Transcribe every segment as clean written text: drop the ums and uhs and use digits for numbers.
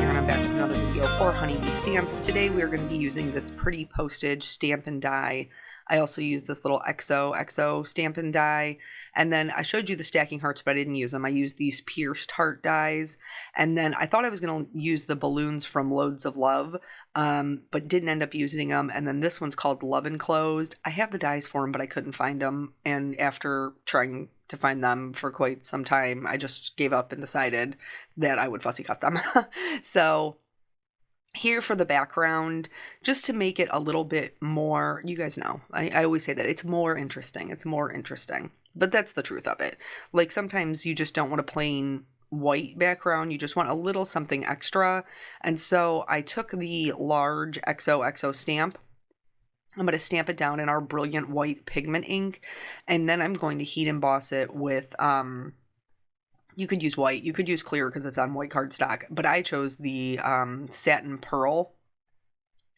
there, and I'm back with another video for Honeybee Stamps. Today we are going to be using this pretty postage stamp and die. I also use this little XO stamp and die, and then I showed you the stacking hearts, but I didn't use them. I used these pierced heart dies, and then I thought I was going to use the balloons from Loads of Love, but didn't end up using them. And then this one's called Love Enclosed. I have the dies for them, but I couldn't find them, and after trying to find them for quite some time, I just gave up and decided that I would fussy cut them. So here for the background, just to make it a little bit more, you guys know, I always say that it's more interesting. It's more interesting, but that's the truth of it. Like sometimes you just don't want a plain white background. You just want a little something extra. And so I took the large XOXO stamp. I'm going to stamp it down in our Brilliant White pigment ink, and then I'm going to heat emboss it with, you could use white, you could use clear because it's on white cardstock, but I chose the satin pearl,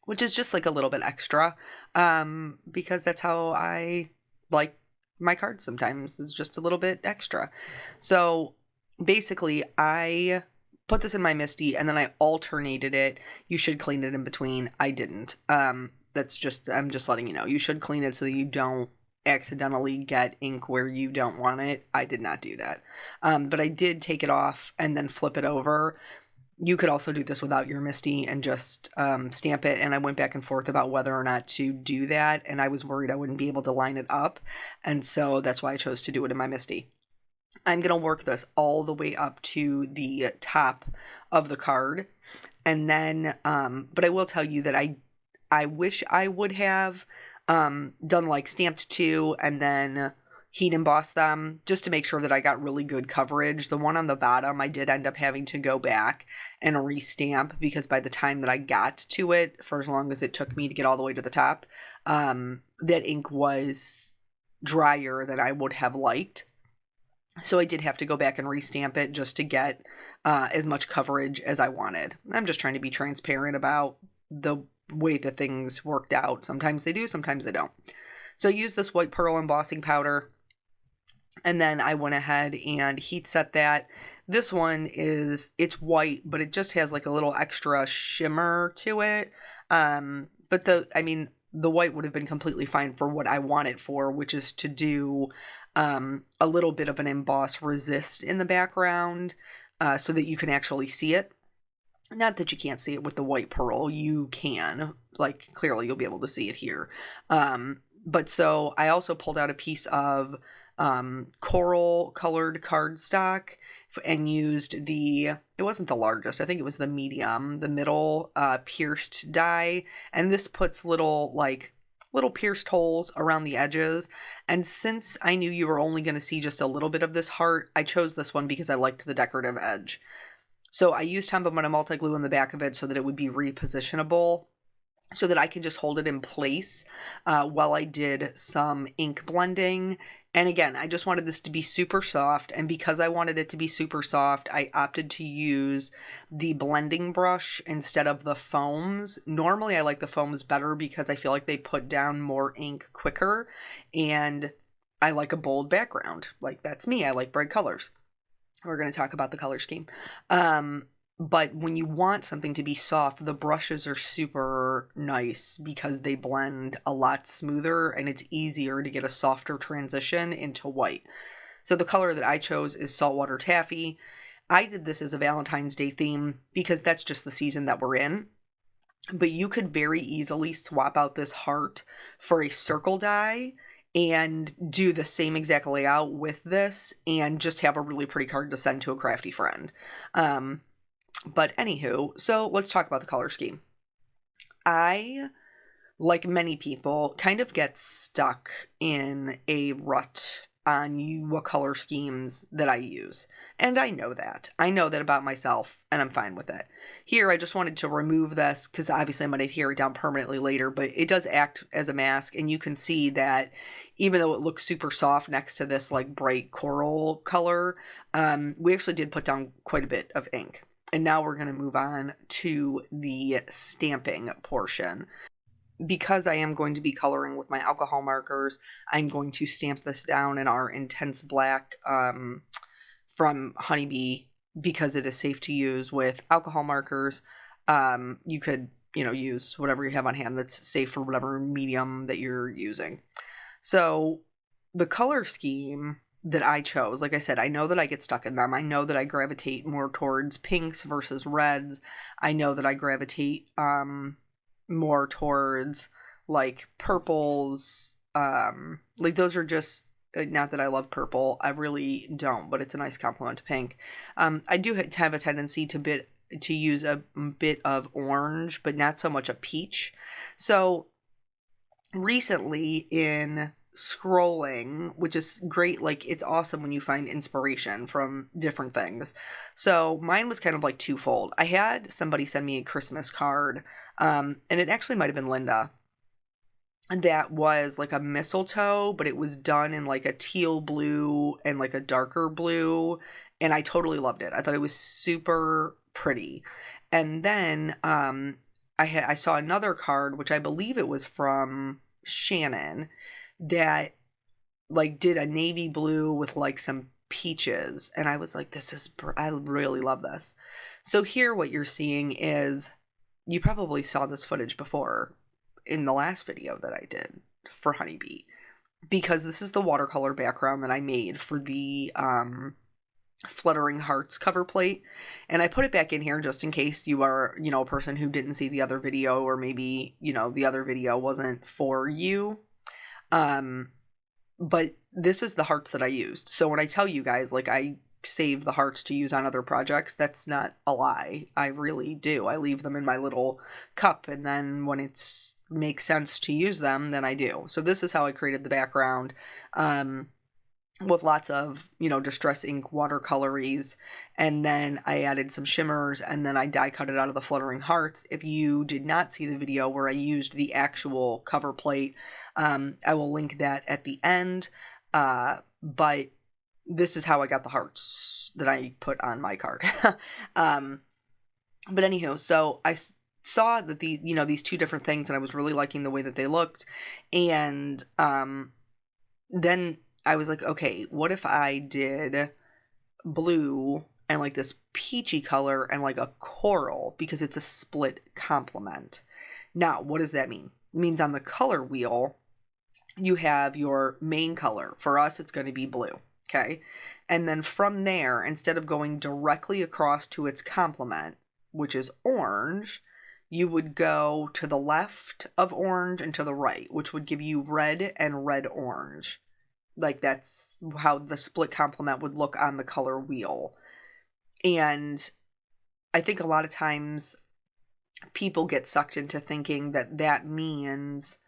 which is just like a little bit extra, because that's how I like my cards sometimes, is just a little bit extra. So basically I put this in my MISTI and then I alternated it. You should clean it in between. I didn't. That's just, I'm just letting you know. You should clean it so that you don't accidentally get ink where you don't want it. I did not do that. But I did take it off and then flip it over. You could also do this without your MISTI and just stamp it. And I went back and forth about whether or not to do that. And I was worried I wouldn't be able to line it up. And so that's why I chose to do it in my MISTI. I'm going to work this all the way up to the top of the card. And then, but I will tell you that I wish I would have done like stamped 2 and then heat emboss them just to make sure that I got really good coverage. The one on the bottom, I did end up having to go back and restamp because by the time that I got to it, for as long as it took me to get all the way to the top, that ink was drier than I would have liked. So I did have to go back and restamp it just to get as much coverage as I wanted. I'm just trying to be transparent about the way that things worked out. Sometimes they do, sometimes they don't. So I used this white pearl embossing powder, and then I went ahead and heat set that. This one it's white, but it just has like a little extra shimmer to it. But the white would have been completely fine for what I want it for, which is to do a little bit of an emboss resist in the background, so that you can actually see it. Not that you can't see it with the white pearl, you can, like clearly you'll be able to see it here. But so I also pulled out a piece of coral colored cardstock and used it wasn't the largest, I think it was the medium, the middle pierced die. And this puts little pierced holes around the edges. And since I knew you were only going to see just a little bit of this heart, I chose this one because I liked the decorative edge. So I used Tombow multi-glue in the back of it so that it would be repositionable, so that I could just hold it in place while I did some ink blending. And again, I just wanted this to be super soft, and because I wanted it to be super soft, I opted to use the blending brush instead of the foams. Normally I like the foams better because I feel like they put down more ink quicker, and I like a bold background. Like, that's me, I like bright colors. We're going to talk about the color scheme. But when you want something to be soft, the brushes are super nice because they blend a lot smoother and it's easier to get a softer transition into white. So the color that I chose is Saltwater Taffy. I did this as a Valentine's Day theme because that's just the season that we're in. But you could very easily swap out this heart for a circle die and do the same exact layout with this and just have a really pretty card to send to a crafty friend. But anywho, so let's talk about the color scheme. I, like many people, kind of get stuck in a rut on what color schemes that I use. And I know that. I know that about myself, and I'm fine with it. Here, I just wanted to remove this because obviously I'm going to adhere it down permanently later, but it does act as a mask, and you can see that even though it looks super soft next to this like bright coral color, we actually did put down quite a bit of ink. And now we're going to move on to the stamping portion. Because I am going to be coloring with my alcohol markers, I'm going to stamp this down in our Intense Black from Honeybee because it is safe to use with alcohol markers. You could, use whatever you have on hand that's safe for whatever medium that you're using. So the color scheme that I chose, like I said, I know that I get stuck in them. I know that I gravitate more towards pinks versus reds. I know that I gravitate more towards like purples. Like those are just, not that I love purple. I really don't, but it's a nice complement to pink. I do have a tendency to use a bit of orange, but not so much a peach. So recently in scrolling, which is great, like it's awesome when you find inspiration from different things. So mine was kind of like twofold. I had somebody send me a Christmas card, and it actually might have been Linda, that was like a mistletoe, but it was done in like a teal blue and like a darker blue, and I totally loved it. I thought it was super pretty. And then I saw another card, which I believe it was from Shannon, that like did a navy blue with like some peaches, and I was like, I really love this. So here what you're seeing is, you probably saw this footage before in the last video that I did for Honeybee, because this is the watercolor background that I made for the Fluttering Hearts cover plate, and I put it back in here just in case you are, a person who didn't see the other video, or maybe, the other video wasn't for you. But this is the hearts that I used. So when I tell you guys, like, I save the hearts to use on other projects, that's not a lie. I really do. I leave them in my little cup, and then when it's makes sense to use them, then I do. So this is how I created the background, with lots of, Distress ink watercolories, and then I added some shimmers, and then I die cut it out of the Fluttering Hearts. If you did not see the video where I used the actual cover plate, I will link that at the end, but this is how I got the hearts that I put on my card. But anywho, so I saw that these two different things, and I was really liking the way that they looked, and then I was like, okay, what if I did blue and like this peachy color and like a coral, because it's a split complement. Now, what does that mean? It means on the color wheel, you have your main color. For us, it's going to be blue, okay? And then from there, instead of going directly across to its complement, which is orange, you would go to the left of orange and to the right, which would give you red and red-orange. Like, that's how the split complement would look on the color wheel. And I think a lot of times people get sucked into thinking that means,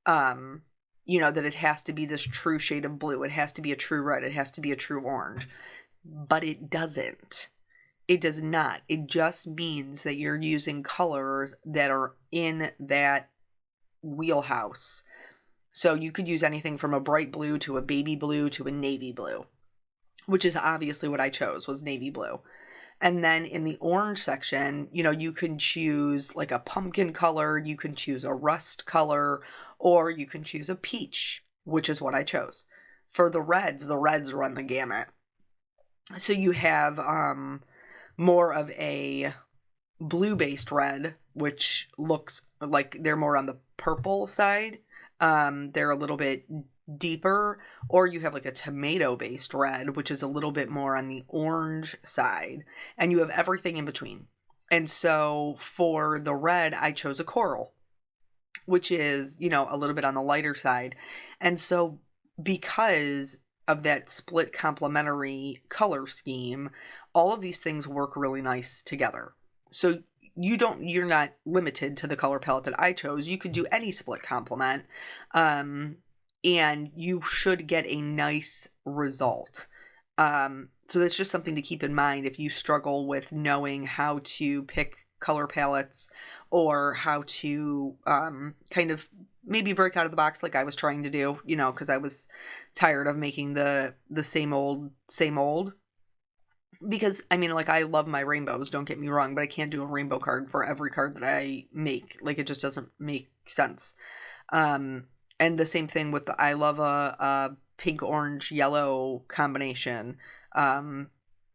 that it has to be this true shade of blue. It has to be a true red. It has to be a true orange. But it doesn't. It does not. It just means that you're using colors that are in that wheelhouse. So you could use anything from a bright blue to a baby blue to a navy blue, which is obviously what I chose, was navy blue. And then in the orange section, you can choose like a pumpkin color, you can choose a rust color, or you can choose a peach, which is what I chose. For the reds run the gamut. So you have more of a blue-based red, which looks like they're more on the purple side. They're a little bit deeper, or you have like a tomato-based red, which is a little bit more on the orange side, and you have everything in between. And so for the red, I chose a coral, which is, a little bit on the lighter side. And so because of that split complementary color scheme, all of these things work really nice together. So you're not limited to the color palette that I chose. You could do any split complement, and you should get a nice result. So that's just something to keep in mind if you struggle with knowing how to pick color palettes, or how to kind of maybe break out of the box like I was trying to do, because I was tired of making the same old. Because, I mean, like, I love my rainbows, don't get me wrong, but I can't do a rainbow card for every card that I make. Like, it just doesn't make sense. And the same thing with I love a pink, orange, yellow combination.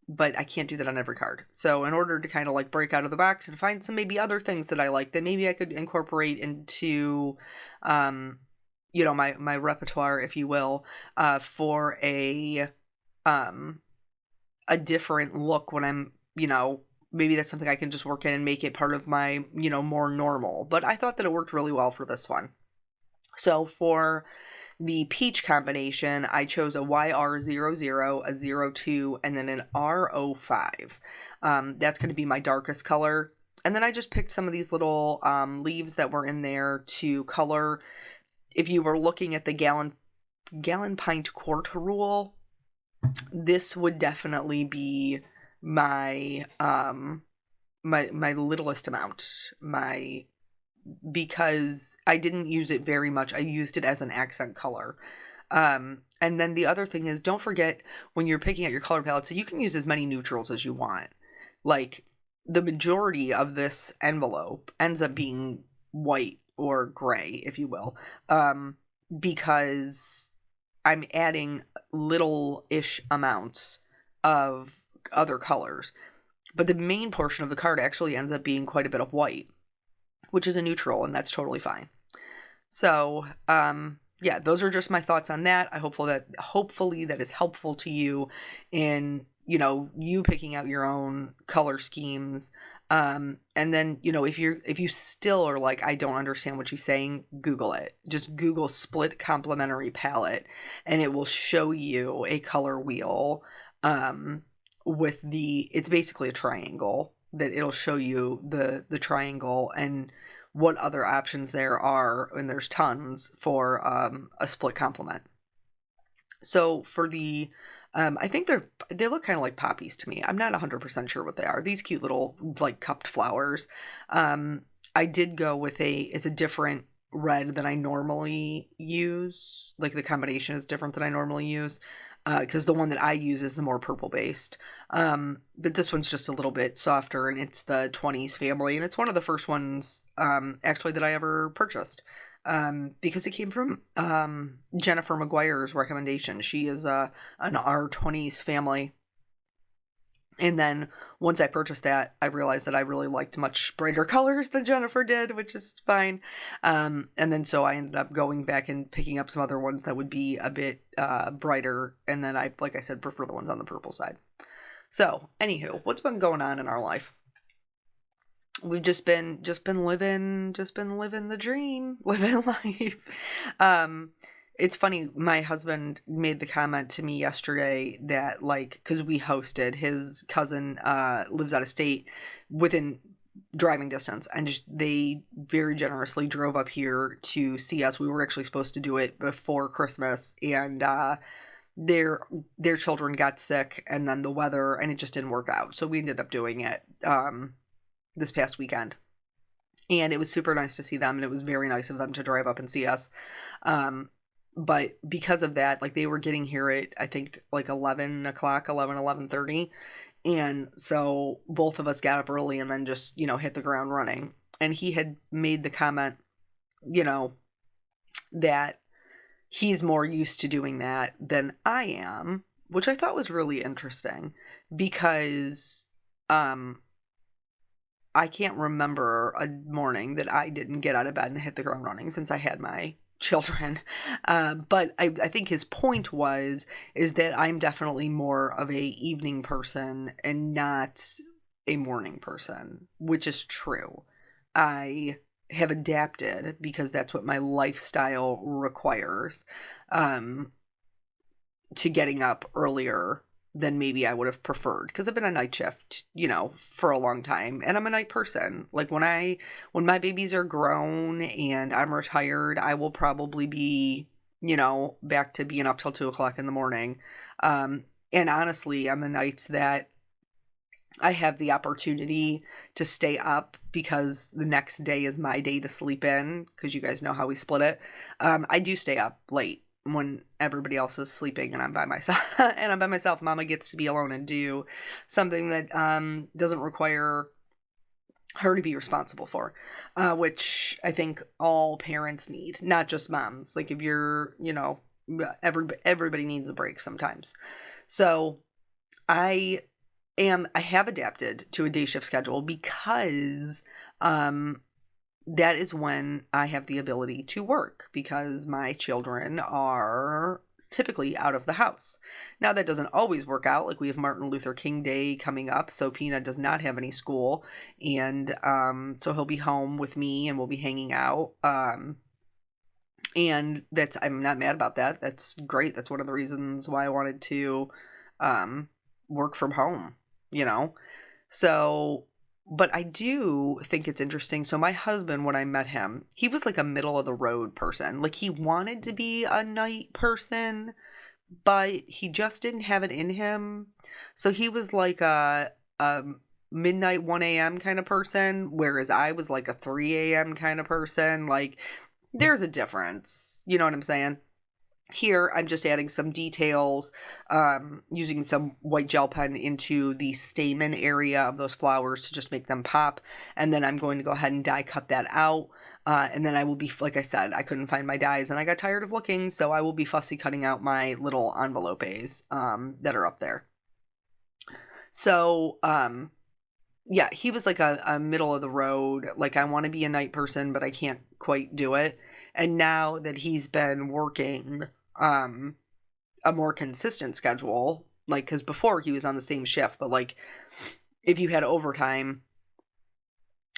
but I can't do that on every card. So in order to kind of like break out of the box and find some maybe other things that I like that maybe I could incorporate into, my repertoire, if you will, for a different look when I'm, maybe that's something I can just work in and make it part of my, more normal. But I thought that it worked really well for this one. So for the peach combination, I chose a YR00, a 02, and then an R05. That's going to be my darkest color. And then I just picked some of these little leaves that were in there to color. If you were looking at the gallon pint quart rule, this would definitely be my my littlest amount. Because I didn't use it very much. I used it as an accent color. And then the other thing is, don't forget when you're picking out your color palette, so you can use as many neutrals as you want. Like, the majority of this envelope ends up being white or gray, if you will, because I'm adding little-ish amounts of other colors. But the main portion of the card actually ends up being quite a bit of white, which is a neutral, and that's totally fine. So, yeah, those are just my thoughts on that. Hopefully that is helpful to you in, you picking out your own color schemes. And then, if you still are like, I don't understand what she's saying, Google it. Just Google split complementary palette, and it will show you a color wheel, it's basically a triangle that it'll show you the triangle and what other options there are, and there's tons for a split complement. So for the I think they look kind of like poppies to me. I'm not 100% sure what they are. These cute little like cupped flowers. I did go with it's a different red than I normally use. Like, the combination is different than I normally use. Because the one that I use is the more purple based. But this one's just a little bit softer, and it's the 20s family, and it's one of the first ones actually that I ever purchased, because it came from Jennifer McGuire's recommendation. She is an R20s family. And then once I purchased that, I realized that I really liked much brighter colors than Jennifer did, which is fine. And then so I ended up going back and picking up some other ones that would be a bit brighter. And then like I said, prefer the ones on the purple side. So, anywho, what's been going on in our life? We've just been living the dream, living life. It's funny, my husband made the comment to me yesterday that, like, because we hosted, his cousin lives out of state within driving distance, and they very generously drove up here to see us. We were actually supposed to do it before Christmas, and their children got sick, and then the weather, and it just didn't work out. So we ended up doing it this past weekend. And it was super nice to see them, and it was very nice of them to drive up and see us. But because of that, like, they were getting here at, I think, like 11 o'clock, 11:30. And so both of us got up early and then just, hit the ground running. And he had made the comment, that he's more used to doing that than I am, which I thought was really interesting, because I can't remember a morning that I didn't get out of bed and hit the ground running since I had my children. But I think his point is that I'm definitely more of a evening person and not a morning person, which is true. I have adapted because that's what my lifestyle requires, to getting up earlier than maybe I would have preferred, because I've been a night shift, for a long time, and I'm a night person. Like, when my babies are grown and I'm retired, I will probably be, back to being up till 2 o'clock in the morning. And honestly, on the nights that I have the opportunity to stay up because the next day is my day to sleep in, because you guys know how we split it, I do stay up late when everybody else is sleeping and I'm by myself. Mama gets to be alone and do something that doesn't require her to be responsible for, which I think all parents need, not just moms. Like, if you're, everybody needs a break sometimes. So I I have adapted to a day shift schedule because that is when I have the ability to work because my children are typically out of the house. Now, that doesn't always work out. Like, we have Martin Luther King Day coming up, so Peanut does not have any school, and so he'll be home with me and we'll be hanging out. And I'm not mad about that. That's great. That's one of the reasons why I wanted to work from home, you know? So, but I do think it's interesting. So my husband, when I met him, he was like a middle of the road person. Like, he wanted to be a night person, but he just didn't have it in him. So he was like a midnight 1 a.m. kind of person, whereas I was like a 3 a.m. kind of person. Like, there's a difference. You know what I'm saying? Here, I'm just adding some details, using some white gel pen into the stamen area of those flowers to just make them pop. And then I'm going to go ahead and die cut that out. And then I will be, like I said, I couldn't find my dies and I got tired of looking. So I will be fussy cutting out my little envelopes that are up there. So, yeah, he was like a middle of the road. Like, I want to be a night person, but I can't quite do it. And now that he's been working a more consistent schedule, like, because before he was on the same shift, but like, if you had overtime,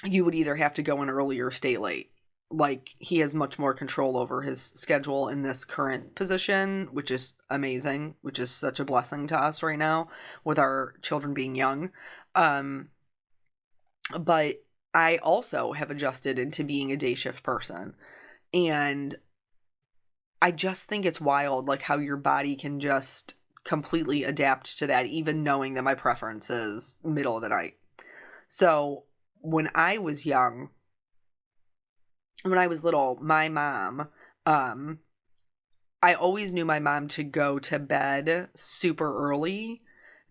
you would either have to go in early or stay late. Like, he has much more control over his schedule in this current position, which is amazing, which is such a blessing to us right now with our children being young. But I also have adjusted into being a day shift person. And I just think it's wild, like, how your body can just completely adapt to that, even knowing that my preference is middle of the night. So when I was young, when I was little, my mom, I always knew my mom to go to bed super early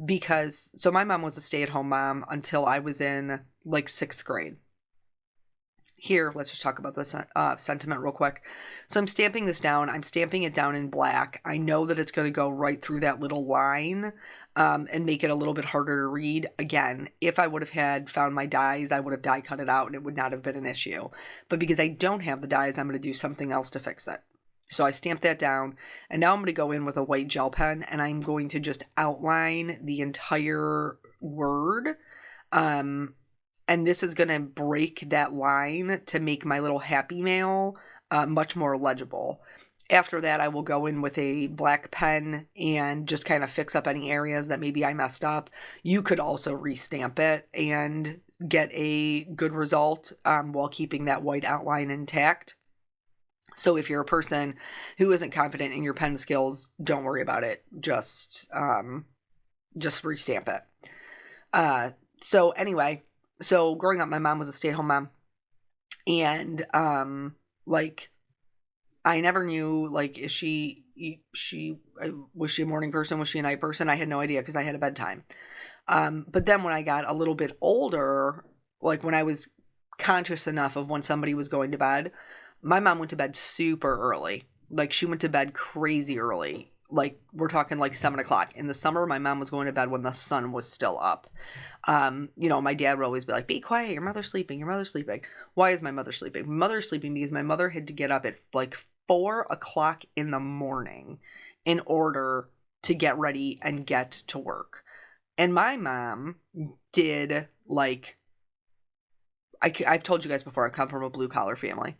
because, so my mom was a stay-at-home mom until I was in like 6th grade. Here, let's just talk about this sentiment real quick. So I'm stamping this down. I'm stamping it down in black. I know that it's going to go right through that little line and make it a little bit harder to read. Again, if I would have had found my dies, I would have die cut it out and it would not have been an issue. But because I don't have the dies, I'm going to do something else to fix it. So I stamped that down, and now I'm going to go in with a white gel pen, and I'm going to just outline the entire word. And this is going to break that line to make my little happy mail much more legible. After that, I will go in with a black pen and just kind of fix up any areas that maybe I messed up. You could also restamp it and get a good result while keeping that white outline intact. So if you're a person who isn't confident in your pen skills, don't worry about it. Just restamp it. So anyway, so growing up, my mom was a stay-at-home mom, and like, I never knew, like, was she a morning person? Was she a night person? I had no idea because I had a bedtime. But then when I got a little bit older, like when I was conscious enough of when somebody was going to bed, my mom went to bed super early. Like, she went to bed crazy early. Like, we're talking like 7 o'clock. In the summer, my mom was going to bed when the sun was still up. My dad would always be like, be quiet, your mother's sleeping, your mother's sleeping. Why is my mother sleeping? My mother's sleeping because my mother had to get up at like 4 o'clock in the morning in order to get ready and get to work. And my mom did, like, I've told you guys before, I come from a blue collar family.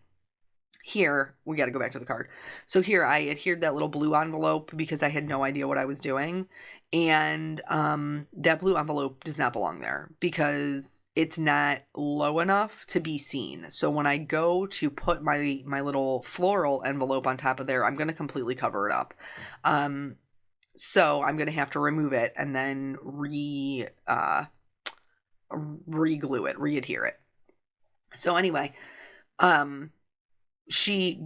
Here, we got to go back to the card. So here, I adhered that little blue envelope because I had no idea what I was doing. And that blue envelope does not belong there because it's not low enough to be seen. So when I go to put my little floral envelope on top of there, I'm going to completely cover it up. So I'm going to have to remove it and then re-glue it, re-adhere it. So anyway, she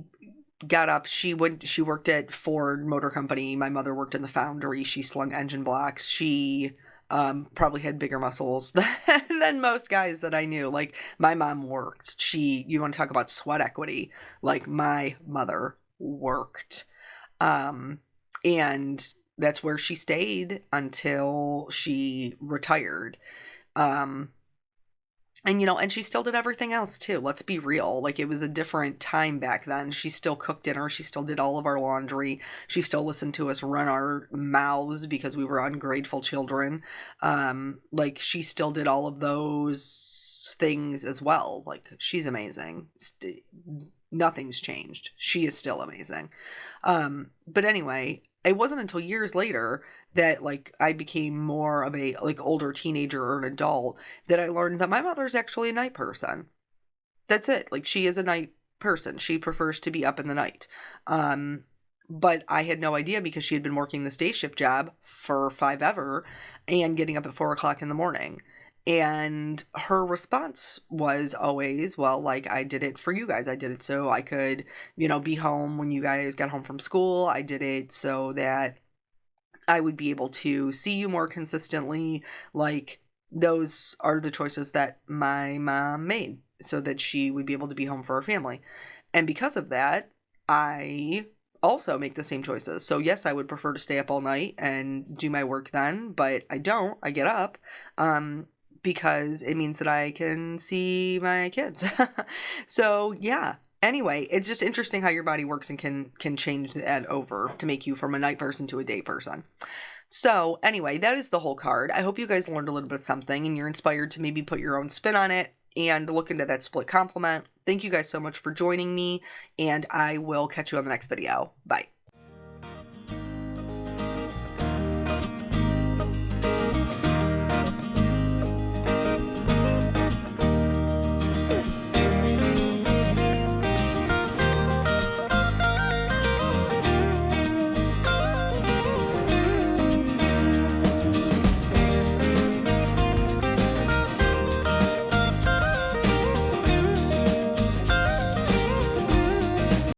got up, she worked at Ford Motor Company. My mother worked in the foundry. She slung engine blocks. She probably had bigger muscles than most guys that I knew. Like, my mom worked. You want to talk about sweat equity? Like, my mother worked. And that's where she stayed until she retired. Um, and she still did everything else too. Let's be real. Like, it was a different time back then. She still cooked dinner. She still did all of our laundry. She still listened to us run our mouths because we were ungrateful children. Like, she still did all of those things as well. Like, she's amazing. Nothing's changed. She is still amazing. But anyway, it wasn't until years later that like I became more of a like older teenager or an adult that I learned that my mother's actually a night person. That's it. Like, she is a night person. She prefers to be up in the night. But I had no idea because she had been working this day shift job for five ever and getting up at 4 o'clock in the morning. And her response was always, well, like, I did it for you guys. I did it so I could, be home when you guys got home from school. I did it so that I would be able to see you more consistently. Like, those are the choices that my mom made so that she would be able to be home for her family. And because of that, I also make the same choices. So yes, I would prefer to stay up all night and do my work then, but I don't. I get up because it means that I can see my kids. So yeah. Anyway, it's just interesting how your body works and can change that over to make you from a night person to a day person. So anyway, that is the whole card. I hope you guys learned a little bit of something and you're inspired to maybe put your own spin on it and look into that split complement. Thank you guys so much for joining me, and I will catch you on the next video. Bye.